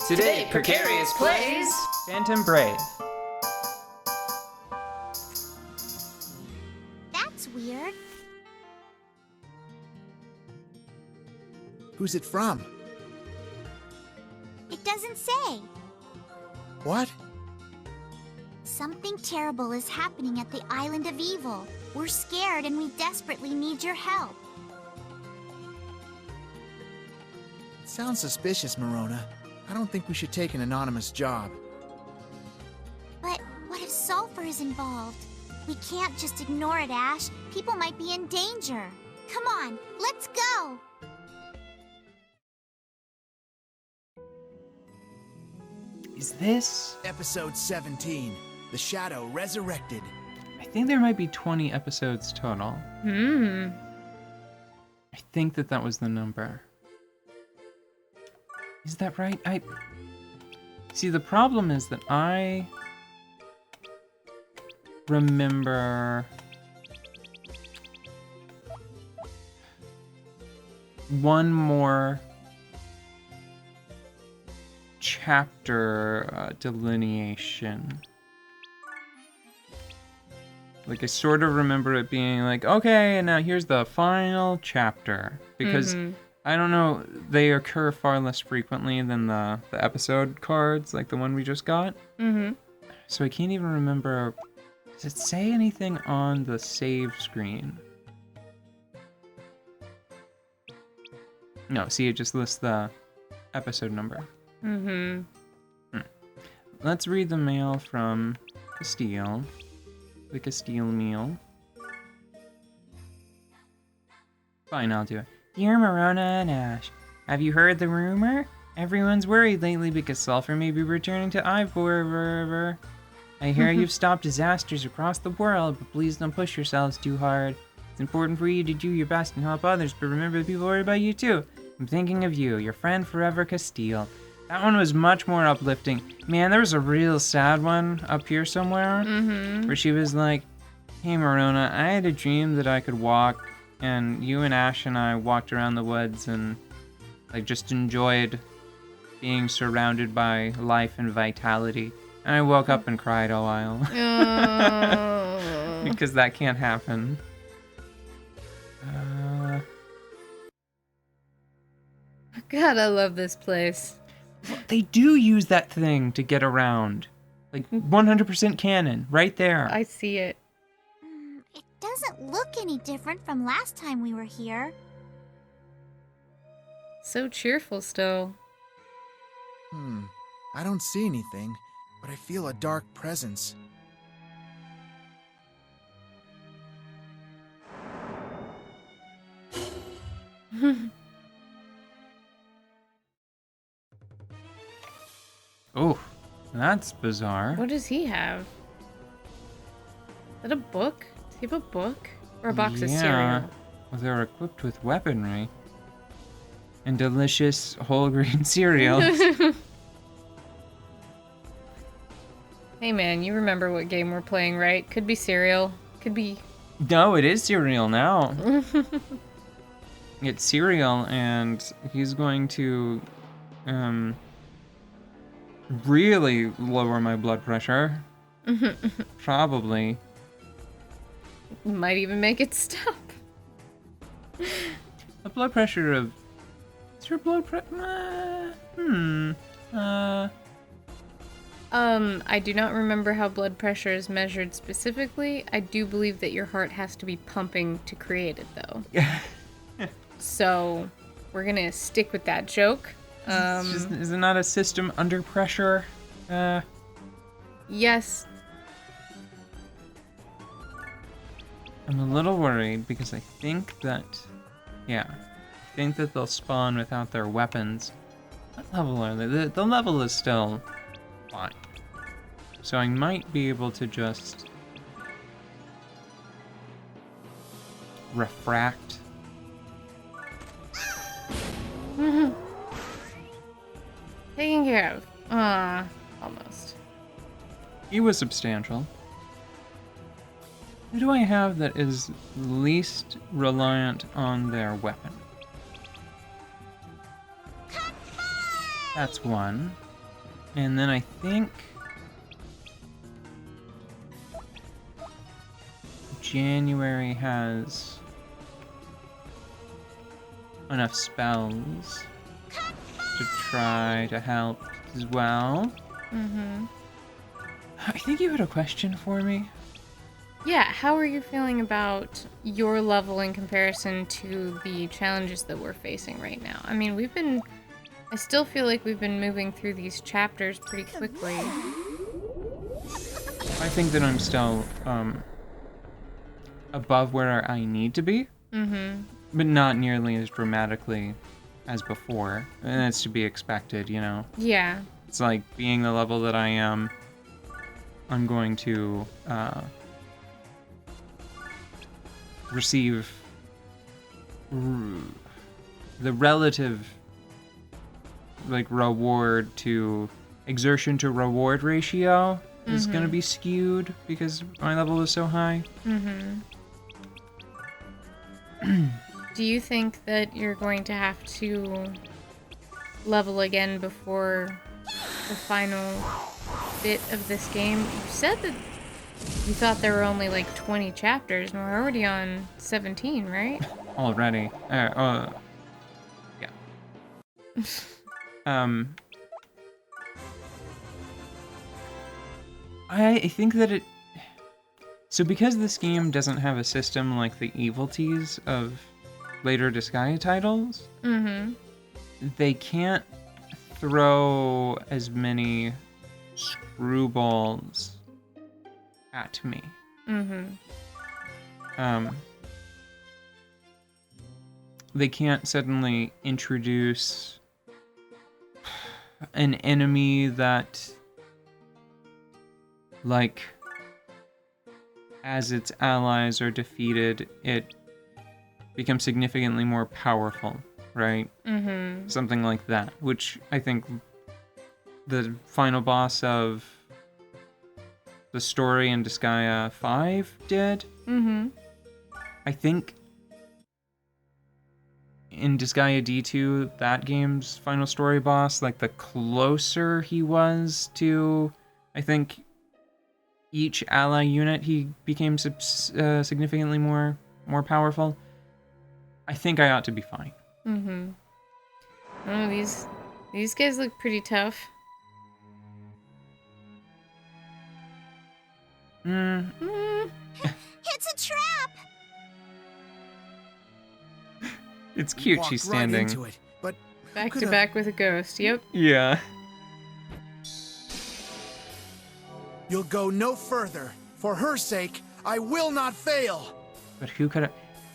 Today, Precarious plays Phantom Brave. That's weird. Who's it from? It doesn't say. What? Something terrible is happening at the Island of Evil. We're scared and we desperately need your help. It sounds suspicious, Morona. I don't think we should take an anonymous job. But what if sulfur is involved? We can't just ignore it, Ash. People might be in danger. Come on, let's go! Is this? Episode 17, The Shadow Resurrected. I think there might be 20 episodes total. I think that was the number. Is that right? See, the problem is that I remember one more chapter delineation. Like, I sort of remember it being like, okay, and now here's the final chapter. Because, I don't know, they occur far less frequently than the episode cards, like the one we just got. So I can't even remember, does it say anything on the save screen? No, see, it just lists the episode number. Let's read the mail from Castile. The Castile meal. Fine, I'll do it. Dear Morona and Ash, have you heard the rumor? Everyone's worried lately because sulfur may be returning to Ivor. I hear you've stopped disasters across the world, but please don't push yourselves too hard. It's important for you to do your best and help others, but remember the people worry about you too. I'm thinking of you, your friend forever, Castile. That one was much more uplifting. Man, there was a real sad one up here somewhere, where she was like, hey Morona, I had a dream that I could walk, and you and Ash and I walked around the woods and like just enjoyed being surrounded by life and vitality. And I woke up and cried a while. Because that can't happen. God, I love this place. They do use that thing to get around. Like, 100% canon, right there. I see it. It doesn't look any different from last time we were here. So cheerful still. I don't see anything, but I feel a dark presence. Oh, that's bizarre. What does he have? Is that a book? Does he have a book? Or a box of cereal? Well, they're equipped with weaponry. And delicious whole grain cereals. Hey man, you remember what game we're playing, right? Could be cereal. Could be... No, it is cereal now. It's cereal, and he's going to, really lower my blood pressure. Probably. Might even make it stop. The blood pressure of... Is your blood pressure... I do not remember how blood pressure is measured specifically. I do believe that your heart has to be pumping to create it, though. So, we're gonna stick with that joke. Is it not a system under pressure? Yes. I'm a little worried because I think that... Yeah. I think that they'll spawn without their weapons. What level are they? The level is still fine. So I might be able to just... refract. Taken care of. Almost. He was substantial. Who do I have that is least reliant on their weapon? That's one. And then I think January has enough spells to try to help as well. Mm-hmm. I think you had a question for me. Yeah, how are you feeling about your level in comparison to the challenges that we're facing right now? I mean, I still feel like we've been moving through these chapters pretty quickly. I think that I'm still above where I need to be, but not nearly as dramatically as before. And that's to be expected, you know? Yeah. It's like being the level that I am, I'm going to receive the relative like reward to exertion to reward ratio is going to be skewed because my level is so high. Do you think that you're going to have to level again before the final bit of this game? You said that you thought there were only like 20 chapters, and we're already on 17, right? Already. Yeah. I think that so because this game doesn't have a system like the Evilties of later Disgaea titles, they can't throw as many screwballs at me. They can't suddenly introduce an enemy that, like, as its allies are defeated, it becomes significantly more powerful, right? Something like that, which I think the final boss of the story in Disgaea 5 did. I think in Disgaea D2, that game's final story boss, like the closer he was to, I think, each ally unit, he became significantly more powerful. I think I ought to be fine. Oh, these guys look pretty tough. It's a trap! It's cute Walked she's right standing. into it, but Back who to could've- back with a ghost, yep. Yeah. You'll go no further. For her sake, I will not fail. But who could have...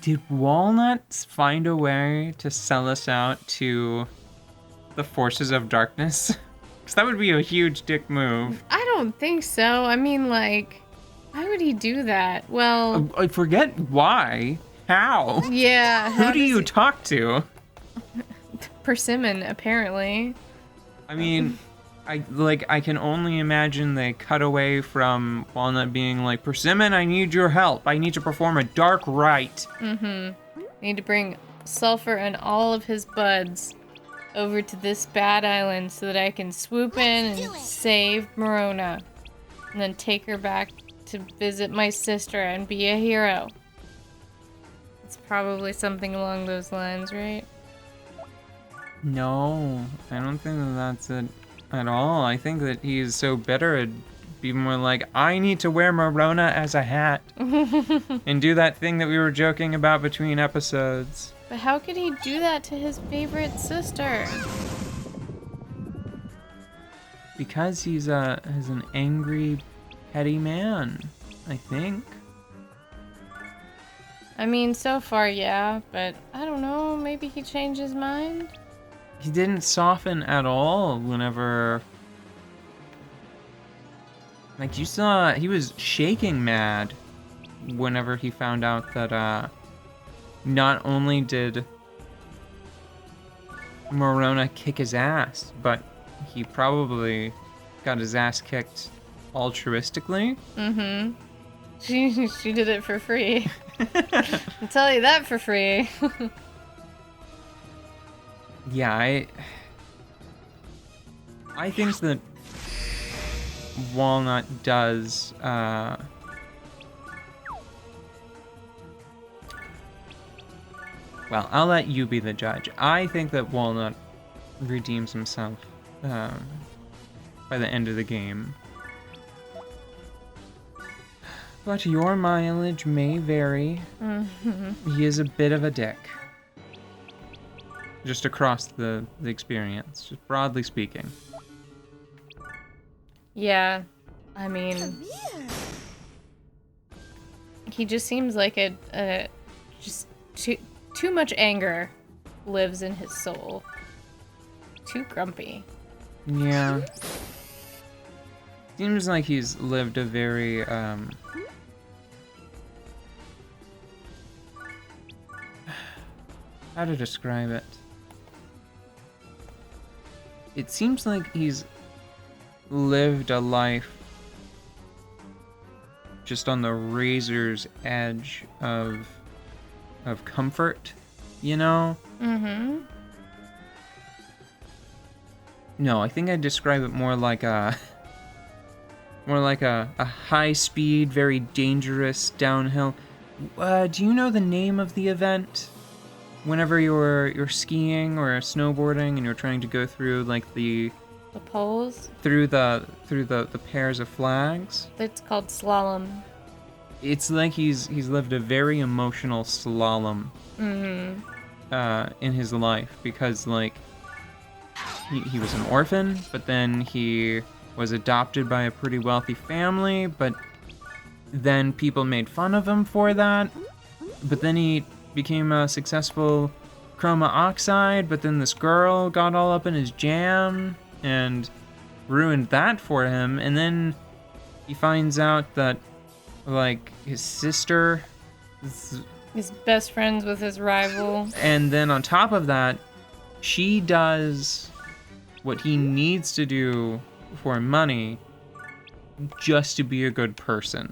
Did Walnuts find a way to sell us out to the forces of darkness? Because that would be a huge dick move. I don't think so. I mean, like, why would he do that? Well, I forget why. How? yeah. Who do you talk to? Persimmon, apparently. I mean, I can only imagine they cut away from Walnut being like, Persimmon, I need your help. I need to perform a dark rite. Need to bring Sulfur and all of his buds over to this bad island so that I can swoop in Let's do and it. save Morona. And then take her back to visit my sister and be a hero. It's probably something along those lines, right? No, I don't think that that's it at all. I think that he's so bitter it'd be more like, I need to wear Morona as a hat. And do that thing that we were joking about between episodes. But how could he do that to his favorite sister? Because he's an angry, petty man, I think. I mean, so far, yeah, but I don't know, maybe he changed his mind? He didn't soften at all whenever... Like, you saw, he was shaking mad whenever he found out that, not only did Morona kick his ass, but he probably got his ass kicked altruistically. She did it for free. I'll tell you that for free. Yeah, I think that Walnut does, well, I'll let you be the judge. I think that Walnut redeems himself by the end of the game. But your mileage may vary. He is a bit of a dick. Just across the experience, just broadly speaking. Yeah, I mean, he just seems like just too much anger lives in his soul. Too grumpy. Yeah. Seems like he's lived a very, how to describe it? It seems like he's lived a life just on the razor's edge of comfort, you know? Mm-hmm. No, I think I'd describe it more like a high speed, very dangerous downhill. Do you know the name of the event? Whenever you're skiing or snowboarding and you're trying to go through like the poles? Through the pairs of flags? It's called Slalom. It's like he's lived a very emotional slalom in his life, because like he was an orphan, but then he was adopted by a pretty wealthy family, but then people made fun of him for that. But then he became a successful chroma oxide, but then this girl got all up in his jam and ruined that for him. And then he finds out that like his sister is best friends with his rival. And then on top of that, she does what he needs to do for money just to be a good person.